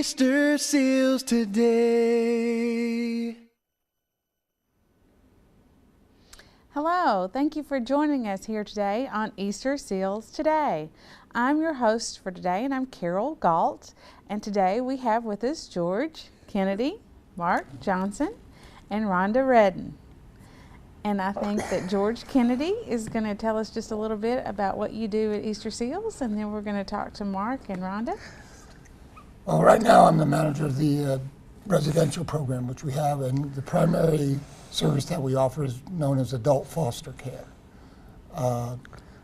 Easter seals today. Hello, thank you for joining us here today on Easter Seals Today. I'm your host for today, and I'm Carol Galt. And today we have with us George Kennedy, Mark Johnson, and Rhonda Redden. And I think that George Kennedy is going to tell us just a little bit about what you do at Easter Seals, and then we're going to talk to Mark and Rhonda. Well, right now I'm the manager of the residential program, which we have, and the primary service that we offer is known as adult foster care.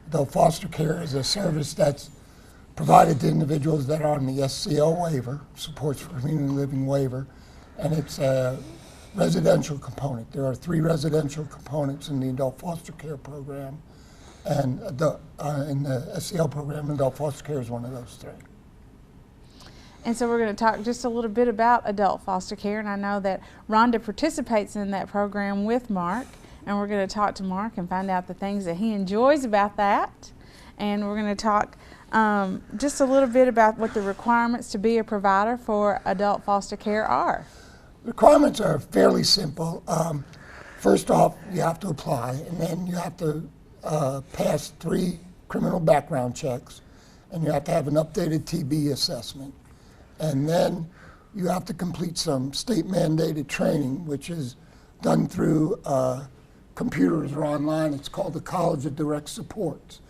Adult foster care is a service that's provided to individuals that are on the SCL waiver, Supports for Community Living waiver, and it's a residential component. There are 3 residential components in the adult foster care program, and in the SCL program, adult foster care is one of those 3. And so we're going to talk just a little bit about adult foster care, and I know that Rhonda participates in that program with Mark, and we're going to talk to Mark and find out the things that he enjoys about that. And we're going to talk just a little bit about what the requirements to be a provider for adult foster care are. Requirements are fairly simple. First off, you have to apply, and then you have to pass 3 criminal background checks, and you have to have an updated TB assessment. And then you have to complete some state-mandated training, which is done through computers or online. It's called the College of Direct Supports.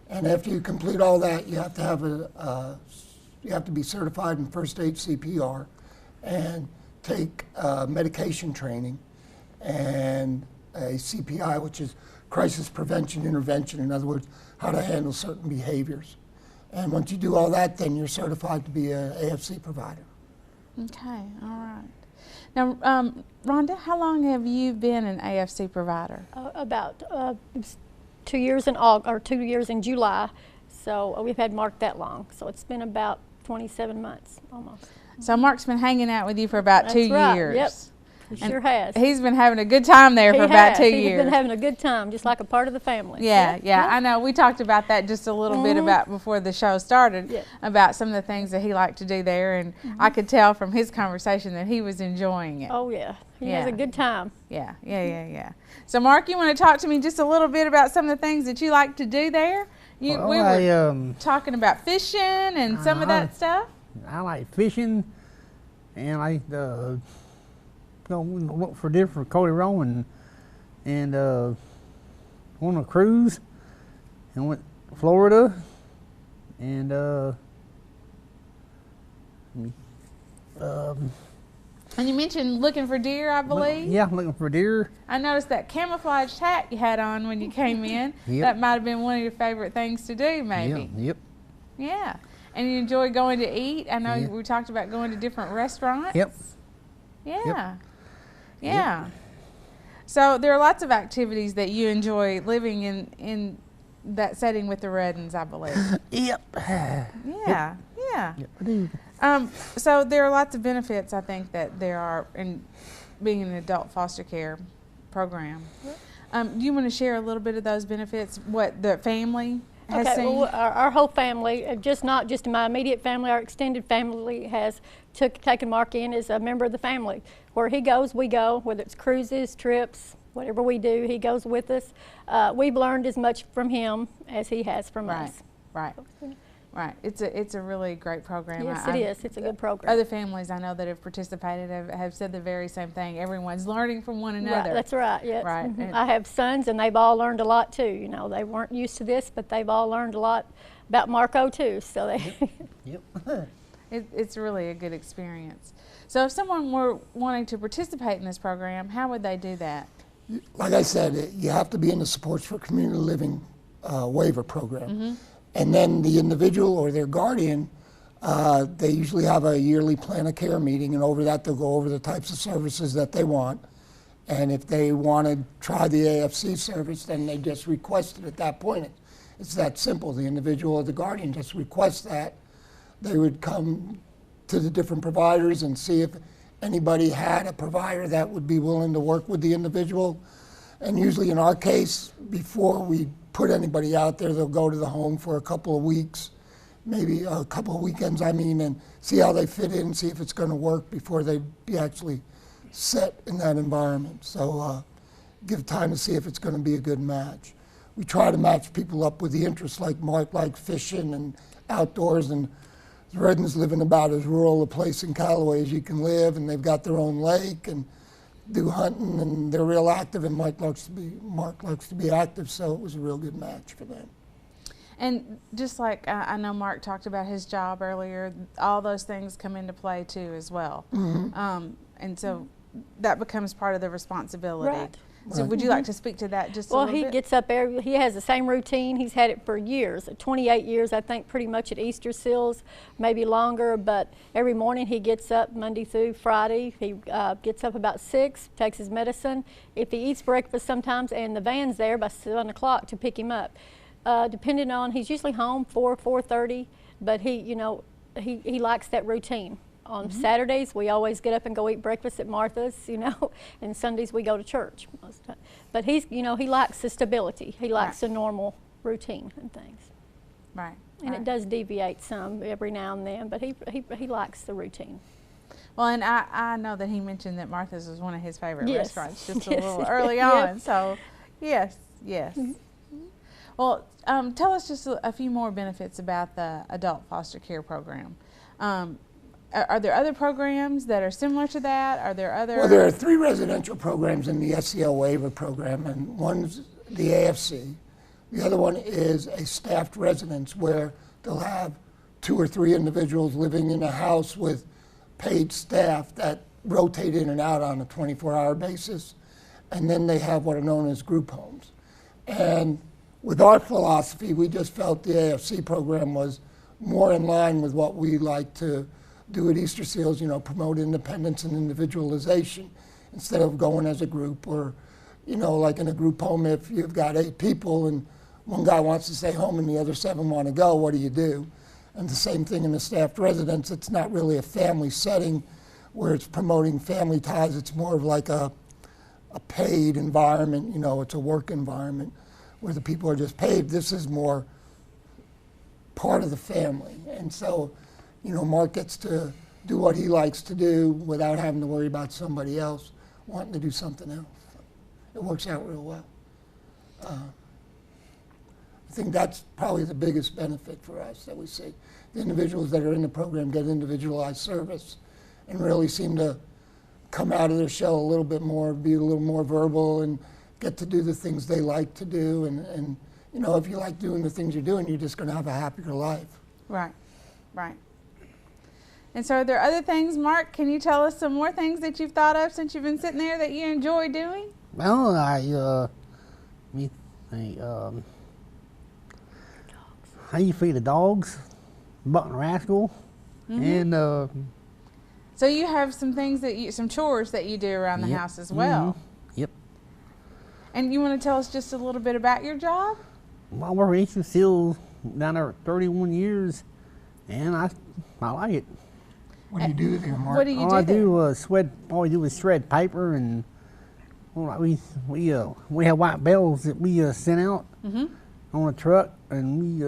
And after you complete all that, you have to have you have to be certified in first aid CPR and take medication training and a CPI, which is crisis prevention intervention. In other words, how to handle certain behaviors. And once you do all that, then you're certified to be an AFC provider. Okay, all right. Now, Rhonda, how long have you been an AFC provider? About 2 years in August, or 2 years in July. So we've had Mark that long. So it's been about 27 months almost. So Mark's been hanging out with you for about 2 right. years. Yep. He sure has. He's been having a good time there for about 2 years. He's been having a good time, just like a part of the family. Yeah. I know. We talked about that just a little bit about before the show started, about some of the things that he liked to do there, and I could tell from his conversation that he was enjoying it. Oh yeah, he has a good time. Yeah. So Mark, you want to talk to me just a little bit about some of the things that you like to do there? We were talking about fishing and some of that stuff. I like fishing, and I look for different Cody Rowan and on a cruise and went to Florida and and you mentioned looking for deer, I believe. Yeah, looking for deer. I noticed that camouflaged hat you had on when you came in. That might have been one of your favorite things to do, maybe. Yep. Yeah. And you enjoy going to eat. I know we talked about going to different restaurants. Yep. Yeah. So there are lots of activities that you enjoy living in that setting with the Reddens, I believe. Yep. Yeah. Yep, I do. So there are lots of benefits, I think, that there are in being in an adult foster care program. Do you want to share a little bit of those benefits, what the family has seen? Well, our whole family, not just my immediate family, our extended family has taken Mark in as a member of the family. Where he goes, we go, whether it's cruises, trips, whatever we do, he goes with us. We've learned as much from him as he has from us. Right. It's a really great program. Yes, it is. It's a good program. Other families I know that have participated have said the very same thing. Everyone's learning from one another. Right, that's right. Yes. Right. I have sons, and they've all learned a lot too. You know, they weren't used to this, but they've all learned a lot about Marco too. So they. Yep. It's really a good experience. So if someone were wanting to participate in this program, how would they do that? Like I said, you have to be in the Supports for Community Living waiver program. And then the individual or their guardian, they usually have a yearly plan of care meeting, and over that they'll go over the types of services that they want. And if they want to try the AFC service, then they just request it at that point. It's that simple. The individual or the guardian just requests that. They would come to the different providers and see if anybody had a provider that would be willing to work with the individual. And usually in our case, before we put anybody out there, they'll go to the home for a couple of weeks, maybe a couple of weekends, and see how they fit in, see if it's going to work before they be actually set in that environment. So give time to see if it's going to be a good match. We try to match people up with the interests like Mark, like fishing and outdoors, and the Reddens live in about as rural a place in Callaway as you can live, and they've got their own lake and do hunting, and they're real active, and Mark likes to be active, so it was a real good match for them. And just like I know Mark talked about his job earlier, all those things come into play too as well. And so that becomes part of the responsibility. Right. So would you like to speak to that just a Well, little bit? he gets up he has the same routine. He's had it for years, 28 years, I think, pretty much at Easter Seals, maybe longer. But every morning he gets up Monday through Friday. He gets up about 6, takes his medicine. If he eats breakfast sometimes, and the van's there by 7 o'clock to pick him up. Depending on, he's usually home 4:30, but he likes that routine. On Saturdays, we always get up and go eat breakfast at Martha's, and Sundays we go to church most of the time. But he likes the stability. He likes the normal routine and things. Right. And it does deviate some every now and then, but he likes the routine. Well, and I know that he mentioned that Martha's was one of his favorite restaurants just a Yes. little early on. So, yes. Well, tell us just a few more benefits about the adult foster care program. Are there other programs that are similar to that? Are there other? Well, there are 3 residential programs in the SEL waiver program, and one's the AFC. The other one is a staffed residence where they'll have 2 or 3 individuals living in a house with paid staff that rotate in and out on a 24-hour basis. And then they have what are known as group homes. And with our philosophy, we just felt the AFC program was more in line with what we like to do at Easter Seals, promote independence and individualization instead of going as a group, or, like in a group home, if you've got 8 people and one guy wants to stay home and the other 7 want to go, what do? And the same thing in the staffed residence. It's not really a family setting where it's promoting family ties. It's more of like a paid environment, it's a work environment where the people are just paid. This is more part of the family. And so, Mark gets to do what he likes to do without having to worry about somebody else wanting to do something else. It works out real well. I think that's probably the biggest benefit for us that we see. The individuals that are in the program get individualized service and really seem to come out of their shell a little bit more, be a little more verbal, and get to do the things they like to do. And if you like doing the things you're doing, you're just going to have a happier life. Right. And so are there other things, Mark? Can you tell us some more things that you've thought of since you've been sitting there that you enjoy doing? Well, how you feed the dogs, Buck and Rascal, and So you have some things some chores that you do around the house as well. Yep. And you want to tell us just a little bit about your job? Well, I work at Eastern Seals down there 31 years, and I like it. What do you do there, Mark? What do you All do I there? do all we do is shred paper, and we have white bells that we send out on a truck, and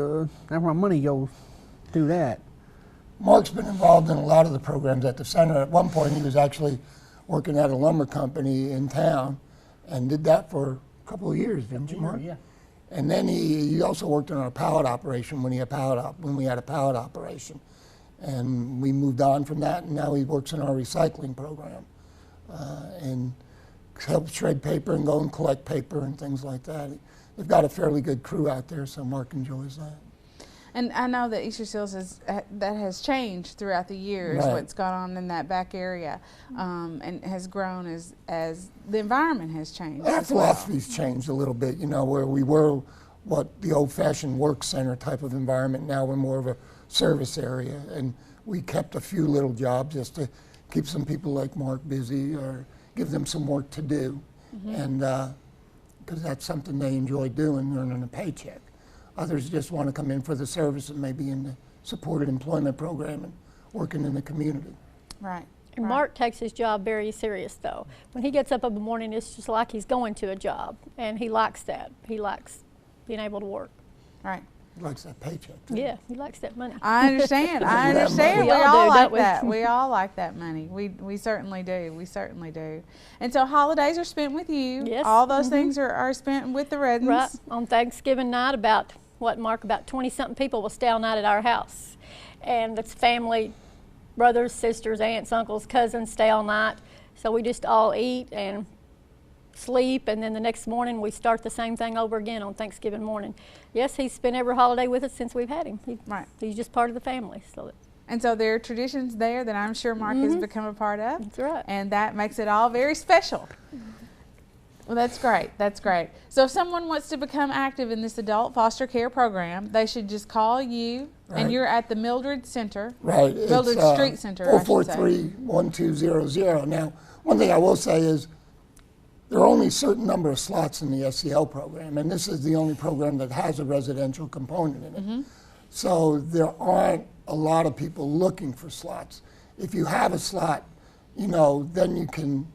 that's where money goes through that. Mark's been involved in a lot of the programs at the center. At one point, he was actually working at a lumber company in town, and did that for a couple of years, didn't you, Mark? Yeah. And then he also worked on our pallet operation when we had a pallet operation. And we moved on from that, and now he works in our recycling program and helps shred paper and go and collect paper and things like that. They've got a fairly good crew out there, so Mark enjoys that. And I know that Easter Seals has changed throughout the years, Right. what's gone on in that back area, and has grown as the environment has changed Our as well. philosophy's changed a little bit, where we were what the old-fashioned work center type of environment. Now we're more of a service area, and we kept a few little jobs just to keep some people like Mark busy or give them some work to do, and because that's something they enjoy doing, earning a paycheck. Others just want to come in for the service and maybe in the supported employment program and working in the community. Right. And Mark takes his job very serious, though. When he gets up in the morning, it's just like he's going to a job, and he likes that. He likes being able to work. Right. He likes that paycheck. Too. Yeah, he likes that money. I understand. I that understand. money. We We all all do, like don't we? that. We all like that money. We certainly do. We certainly do. And so holidays are spent with you. Yes. All those things are spent with the Reddens. Right. On Thanksgiving night, about 20-something people will stay all night at our house. And it's family, brothers, sisters, aunts, uncles, cousins stay all night. So we just all eat and sleep, and then the next morning we start the same thing over again on Thanksgiving morning. Yes, he's spent every holiday with us since we've had him. Right. He's just part of the family. So And so there are traditions there that I'm sure Mark has become a part of. that's right. And that makes it all very special. Well, that's great. That's great. So if someone wants to become active in this adult foster care program, they should just call you, and Right. you're at the Mildred Center. Right. Mildred Street Center, I should say. 443-1200. Now, one thing I will say is there are only a certain number of slots in the SEL program, and this is the only program that has a residential component in it. So there aren't a lot of people looking for slots. If you have a slot, you know, then you can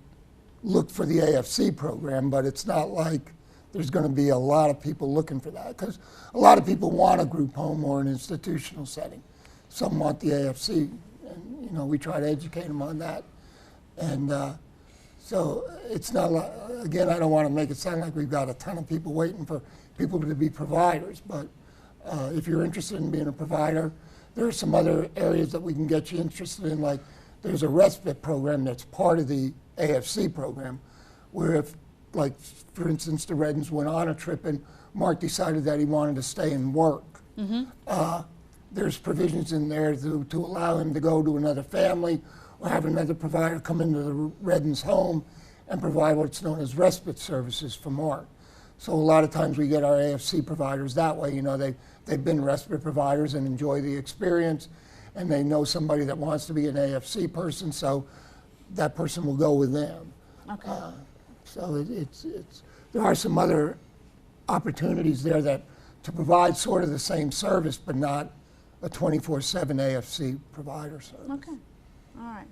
look for the AFC program, but it's not like there's going to be a lot of people looking for that, because a lot of people want a group home or an institutional setting. Some want the AFC, and you know, we try to educate them on that. And so it's not like, again, I don't want to make it sound like we've got a ton of people waiting for people to be providers, but if you're interested in being a provider, there are some other areas that we can get you interested in, like there's a respite program that's part of the AFC program, where if, like, for instance, the Reddens went on a trip and Mark decided that he wanted to stay and work, there's provisions in there to allow him to go to another family or have another provider come into the Reddens home and provide what's known as respite services for Mark. So a lot of times we get our AFC providers that way. You know, they've been respite providers and enjoy the experience, and they know somebody that wants to be an AFC person, so that person will go with them. Okay. So there are some other opportunities there that to provide sort of the same service, but not a 24/7 AFC provider service. Okay. All right.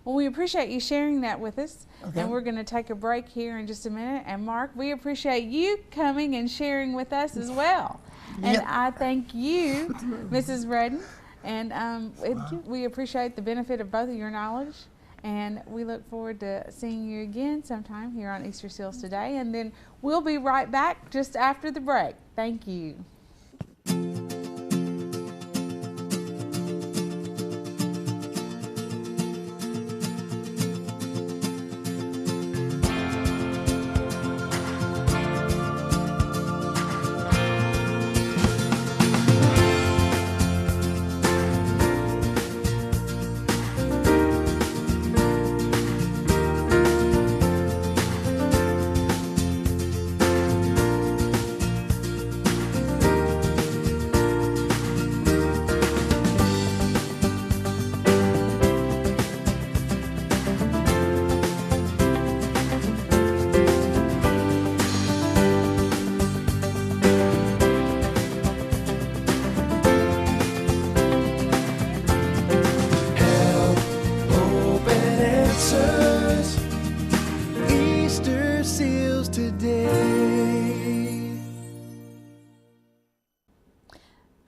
Well, we appreciate you sharing that with us. Okay. And we're going to take a break here in just a minute. And Mark, we appreciate you coming and sharing with us as well. And Yep. I thank you, Mrs. Redden. And we appreciate the benefit of both of your knowledge. And we look forward to seeing you again sometime here on Easter Seals Today. And then we'll be right back just after the break. Thank you.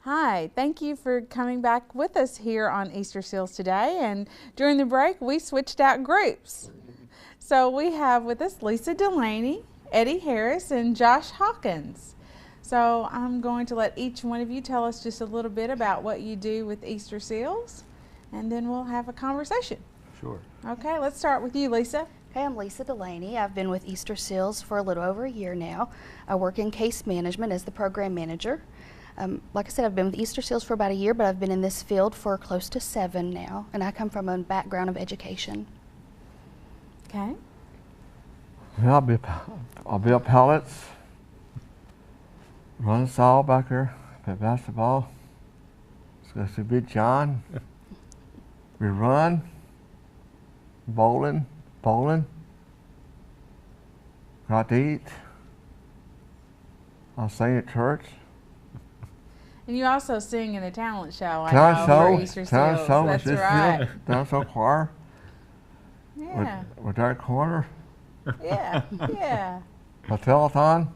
Hi, thank you for coming back with us here on Easter Seals Today. And during the break, we switched out groups. So we have with us Lisa Delaney, Eddie Harris, and Josh Hawkins. So I'm going to let each one of you tell us just a little bit about what you do with Easter Seals, and then we'll have a conversation. Sure. Okay, let's start with you, Lisa. Hey, I'm Lisa Delaney. I've been with Easter Seals for a little over a year now. I work in case management as the program manager. Like I said, I've been with Easter Seals for about a year, but I've been in this field for close to 7 now, and I come from a background of education. Okay. I'll build pallets, run saw back there, play basketball. Let's go to Big John. We run, bowling, go out to eat. I'll sing at church. And you also sing in a talent show, I Talent know, for Easter talent Seals. show, That's it's right. Talent show choir. Yeah, With Dark Corner, yeah, yeah. a telethon.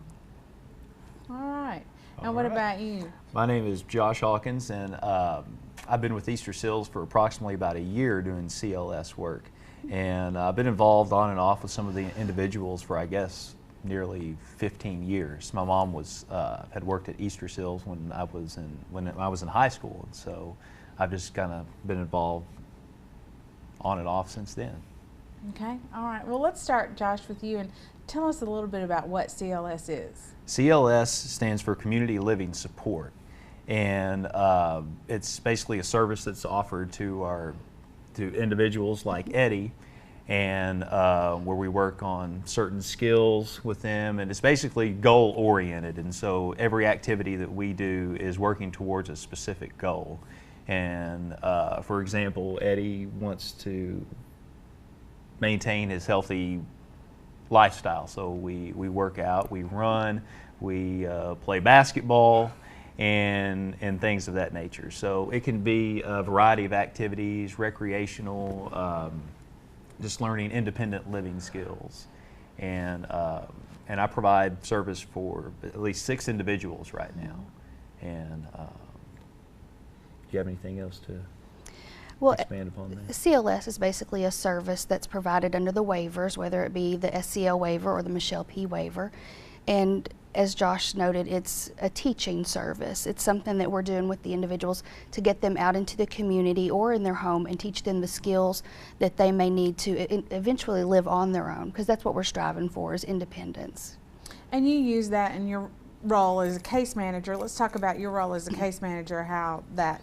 All right. And what about you? My name is Josh Hawkins, and I've been with Easter Seals for approximately about a year doing CLS work. And I've been involved on and off with some of the individuals for, I guess, nearly 15 years. My mom had worked at Easter Seals when I was in high school, and so I've just kind of been involved on and off since then. Okay, all right. Well, let's start, Josh, with you, and tell us a little bit about what CLS is. CLS stands for Community Living Support, and it's basically a service that's offered to individuals like Eddie, and where we work on certain skills with them, and it's basically goal oriented, and so every activity that we do is working towards a specific goal. And for example, Eddie wants to maintain his healthy lifestyle, so we work out, we run, we play basketball, and things of that nature. So it can be a variety of activities, recreational, just learning independent living skills. And I provide service for at least 6 individuals right now. And do you have anything else to expand upon that? CLS is basically a service that's provided under the waivers, whether it be the SCL waiver or the Michelle P. waiver. And as Josh noted, it's a teaching service. It's something that we're doing with the individuals to get them out into the community or in their home and teach them the skills that they may need to eventually live on their own, because that's what we're striving for, is independence. And you use that in your role as a case manager. Let's talk about your role as a case manager, how that...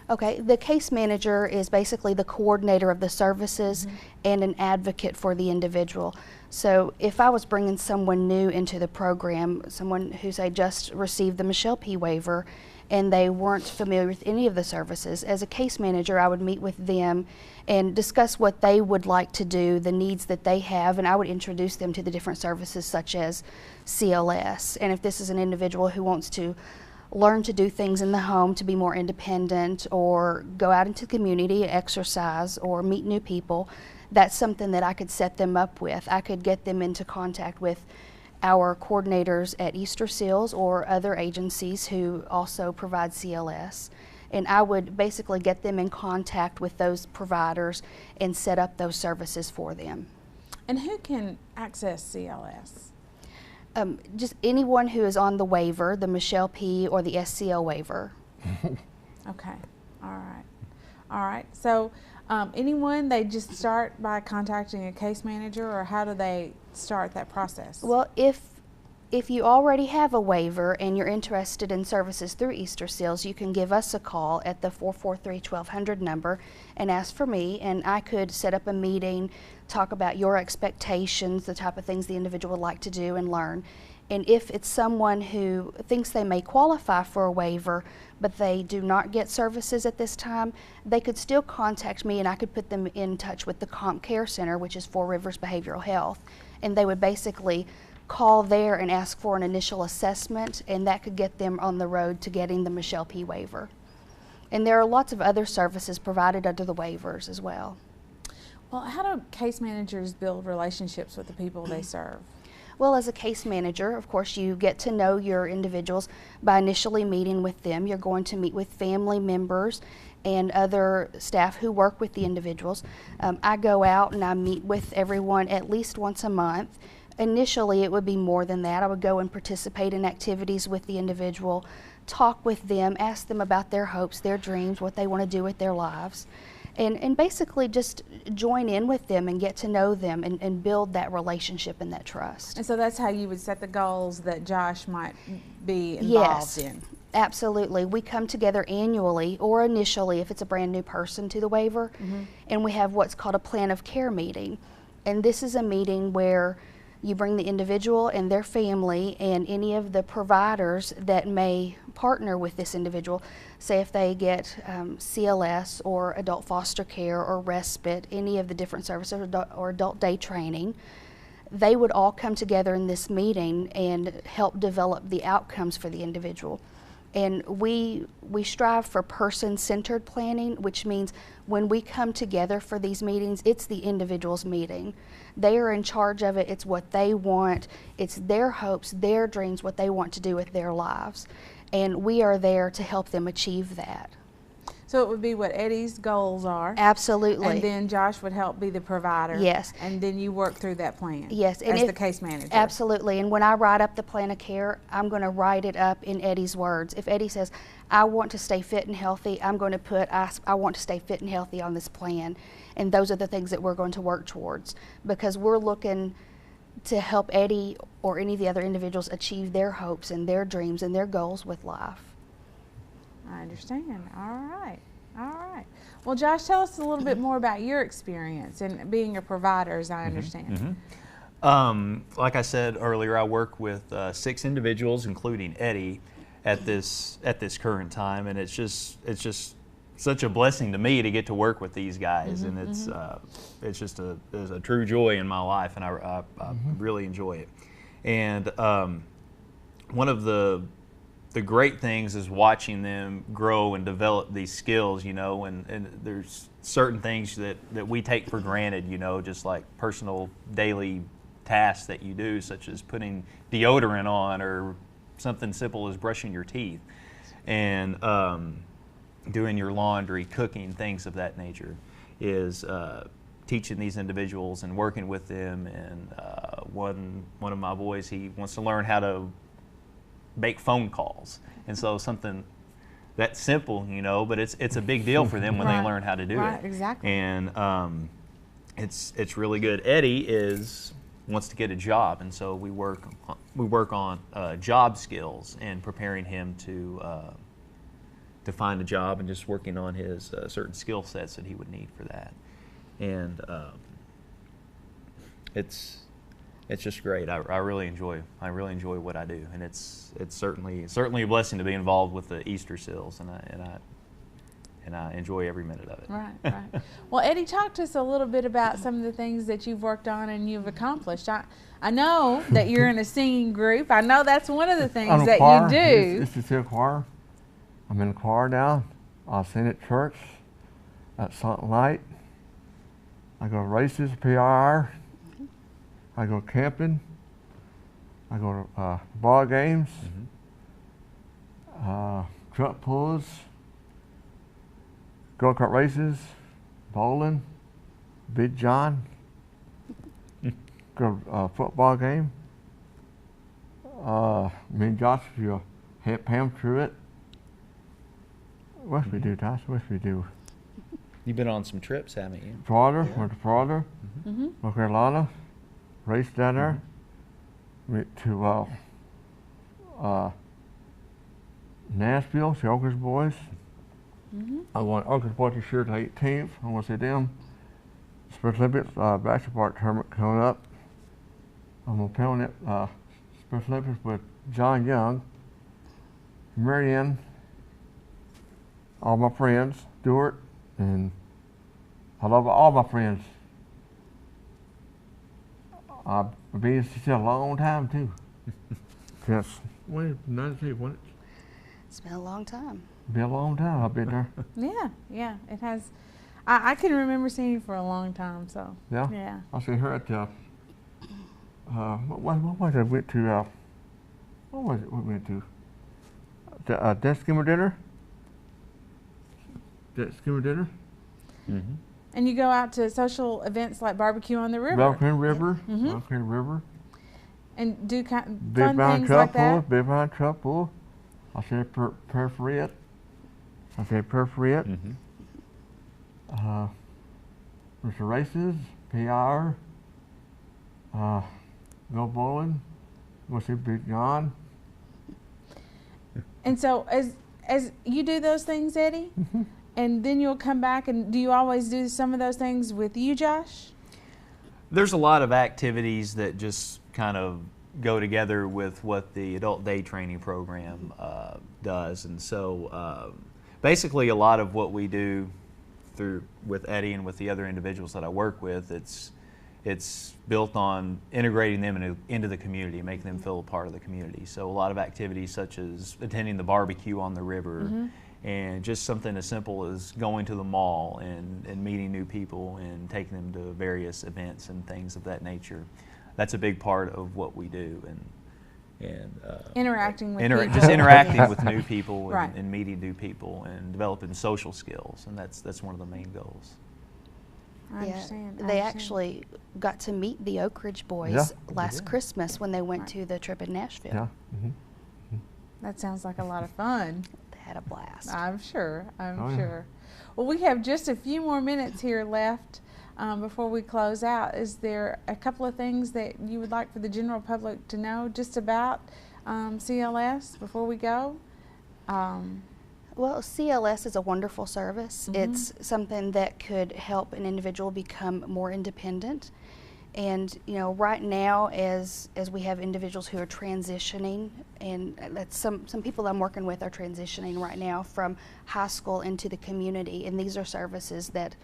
Okay, the case manager is basically the coordinator of the services and an advocate for the individual. So if I was bringing someone new into the program, someone who, say, just received the Michelle P. waiver, and they weren't familiar with any of the services, as a case manager, I would meet with them and discuss what they would like to do, the needs that they have, and I would introduce them to the different services such as CLS. And if this is an individual who wants to learn to do things in the home to be more independent, or go out into the community, exercise, or meet new people, that's something that I could set them up with. I could get them into contact with our coordinators at Easter Seals or other agencies who also provide CLS. And I would basically get them in contact with those providers and set up those services for them. And who can access CLS? Just anyone who is on the waiver, the Michelle P. or the SCL waiver. Okay, all right. All right, so anyone, they just start by contacting a case manager, or how do they start that process? Well, if you already have a waiver and you're interested in services through Easter Seals, you can give us a call at the 443-1200 number and ask for me, and I could set up a meeting, talk about your expectations, the type of things the individual would like to do and learn. And if it's someone who thinks they may qualify for a waiver, but they do not get services at this time, they could still contact me, and I could put them in touch with the Comp Care Center, which is Four Rivers Behavioral Health. And they would basically call there and ask for an initial assessment, and that could get them on the road to getting the Michelle P. waiver. And there are lots of other services provided under the waivers as well. Well, how do case managers build relationships with the people they serve? Well, as a case manager, of course, you get to know your individuals by initially meeting with them. You're going to meet with family members and other staff who work with the individuals. I go out and I meet with everyone at least once a month. Initially, it would be more than that. I would go and participate in activities with the individual, talk with them, ask them about their hopes, their dreams, what they want to do with their lives, and basically just join in with them and get to know them and build that relationship and that trust. And so that's how you would set the goals that Josh might be involved in. Absolutely. We come together annually or initially if it's a brand new person to the waiver, and we have what's called a plan of care meeting. And this is a meeting where you bring the individual and their family and any of the providers that may partner with this individual. Say if they get CLS or adult foster care or respite, any of the different services, or adult day training, they would all come together in this meeting and help develop the outcomes for the individual. And we strive for person-centered planning, which means when we come together for these meetings, it's the individual's meeting. They are in charge of it. It's what they want. It's their hopes, their dreams, what they want to do with their lives. and we are there to help them achieve that. So it would be what Eddie's goals are. Absolutely. And then Josh would help be the provider. Yes. And then you work through that plan. Yes. And as the case manager. Absolutely. And when I write up the plan of care, I'm going to write it up in Eddie's words. If Eddie says, I want to stay fit and healthy, I'm going to put, I want to stay fit and healthy on this plan. And those are the things that we're going to work towards, because we're looking to help Eddie or any of the other individuals achieve their hopes and their dreams and their goals with life. I understand. All right. All right. Well, Josh, tell us a little bit more about your experience in being a provider, as I understand. Like I said earlier, I work with 6 individuals, including Eddie, at this current time, and it's just such a blessing to me to get to work with these guys, and it's just a true joy in my life, and I really enjoy it. And one of the great things is watching them grow and develop these skills, you know, and there's certain things that we take for granted, you know, just like personal daily tasks that you do, such as putting deodorant on or something simple as brushing your teeth, and doing your laundry, cooking, things of that nature, is teaching these individuals and working with them. And one of my boys, he wants to learn how to make phone calls, and so something that's simple, you know, but it's a big deal for them when they learn how to do it. Exactly. And it's really good. Eddie wants to get a job, and so we work on job skills and preparing him to find a job, and just working on his certain skill sets that he would need for that. And it's just great. I really enjoy what I do, and it's certainly a blessing to be involved with the Easter Seals, and I enjoy every minute of it. Right, right. Well, Eddie, talk to us a little bit about some of the things that you've worked on and you've accomplished. I know that you're in a singing group. I know that's one of the things that you do. This is a choir. I'm in a choir now. I sing at church, at Salt Light. I go to races, PR. I go camping. I go to ball games, truck pulls, go-kart races, bowling, Big John, go to a football game. Me and Josh, you help Pam through it. What else we do, Josh? What else we do? You've been on some trips, haven't you? Florida, went to Florida, North Carolina, raced down there. Went to Nashville, see Oakers boys. I won Oakers boys this year to 18th. I want to see them. Special Olympics basketball tournament coming up. I'm going to play on it Special Olympics with John Young, Marianne, all my friends, Stuart, and I love all my friends. I've been here a long time too. Since when? 92, wasn't it? It's been a long time. Been a long time. I've been there. Yeah, it has. I can remember seeing you for a long time. So Yeah. yeah. I seen her at what was it? I went to what was it? We went to the desk skimmer dinner. Desk skimmer dinner. And you go out to social events like Barbecue on the River. Barbecue River. Barbecue River. And do fun Big Brown things Truck like Pool. that. Big Brown Truck Pool. I said prayer for it. I said prayer for it. There's the races, PR. Go bowling. Go see Big John. And so as you do those things, Eddie, and then you'll come back, and do you always do some of those things with you, Josh? There's a lot of activities that just kind of go together with what the adult day training program does, and so basically a lot of what we do with Eddie and with the other individuals that I work with, it's built on integrating them into the community, making them feel a part of the community. So a lot of activities such as attending the barbecue on the river, and just something as simple as going to the mall and meeting new people and taking them to various events and things of that nature. That's a big part of what we do, and Interacting with people. just interacting with new people Right. and meeting new people and developing social skills, and that's one of the main goals. I understand. I They understand. actually got to meet the Oak Ridge boys Yeah, last did. Christmas when they went Right. to the trip in Nashville. Yeah. That sounds like a lot of fun. They had a blast. I'm sure. I'm Oh, yeah. sure. Well, we have just a few more minutes here left before we close out. Is there a couple of things that you would like for the general public to know just about CLS before we go? Well, CLS is a wonderful service. It's something that could help an individual become more independent. And you know, right now, as we have individuals who are transitioning, and that's some people I'm working with are transitioning right now from high school into the community, and these are services that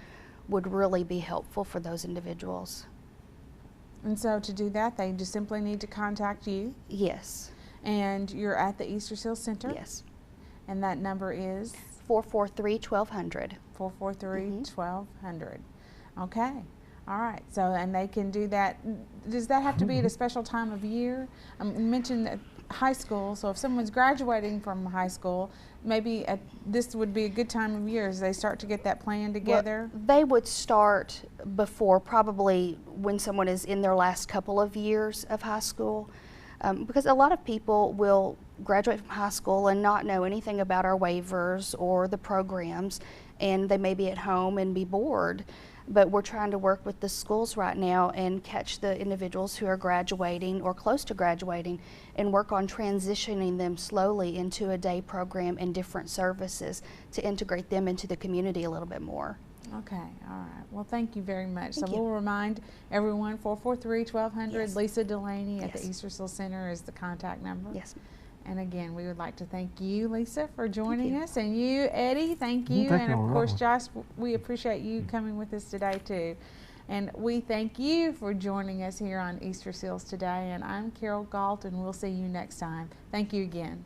would really be helpful for those individuals. And so to do that, they just simply need to contact you. Yes. And you're at the Easter Seal Center. Yes. And that number is 443-1200. 443-1200. Okay. All right. So, and they can do that. Does that have to be at a special time of year? You mentioned that high school. So if someone's graduating from high school, maybe this would be a good time of year as they start to get that plan together. Well, they would start before, probably when someone is in their last couple of years of high school, because a lot of people will graduate from high school and not know anything about our waivers or the programs, and they may be at home and be bored. But we're trying to work with the schools right now and catch the individuals who are graduating or close to graduating and work on transitioning them slowly into a day program and different services to integrate them into the community a little bit more. Okay, all right. Well, thank you very much. Thank So you. we'll remind everyone, 443-1200. Yes. Lisa Delaney at the Yes. Easter Seal Center is the contact number. Yes. And again, we would like to thank you, Lisa, for joining you. us. And you, Eddie, thank you. Thank And you of on that course, one. Josh, we appreciate you coming with us today, too. And we thank you for joining us here on Easter Seals Today. And I'm Carol Galt, and we'll see you next time. Thank you again.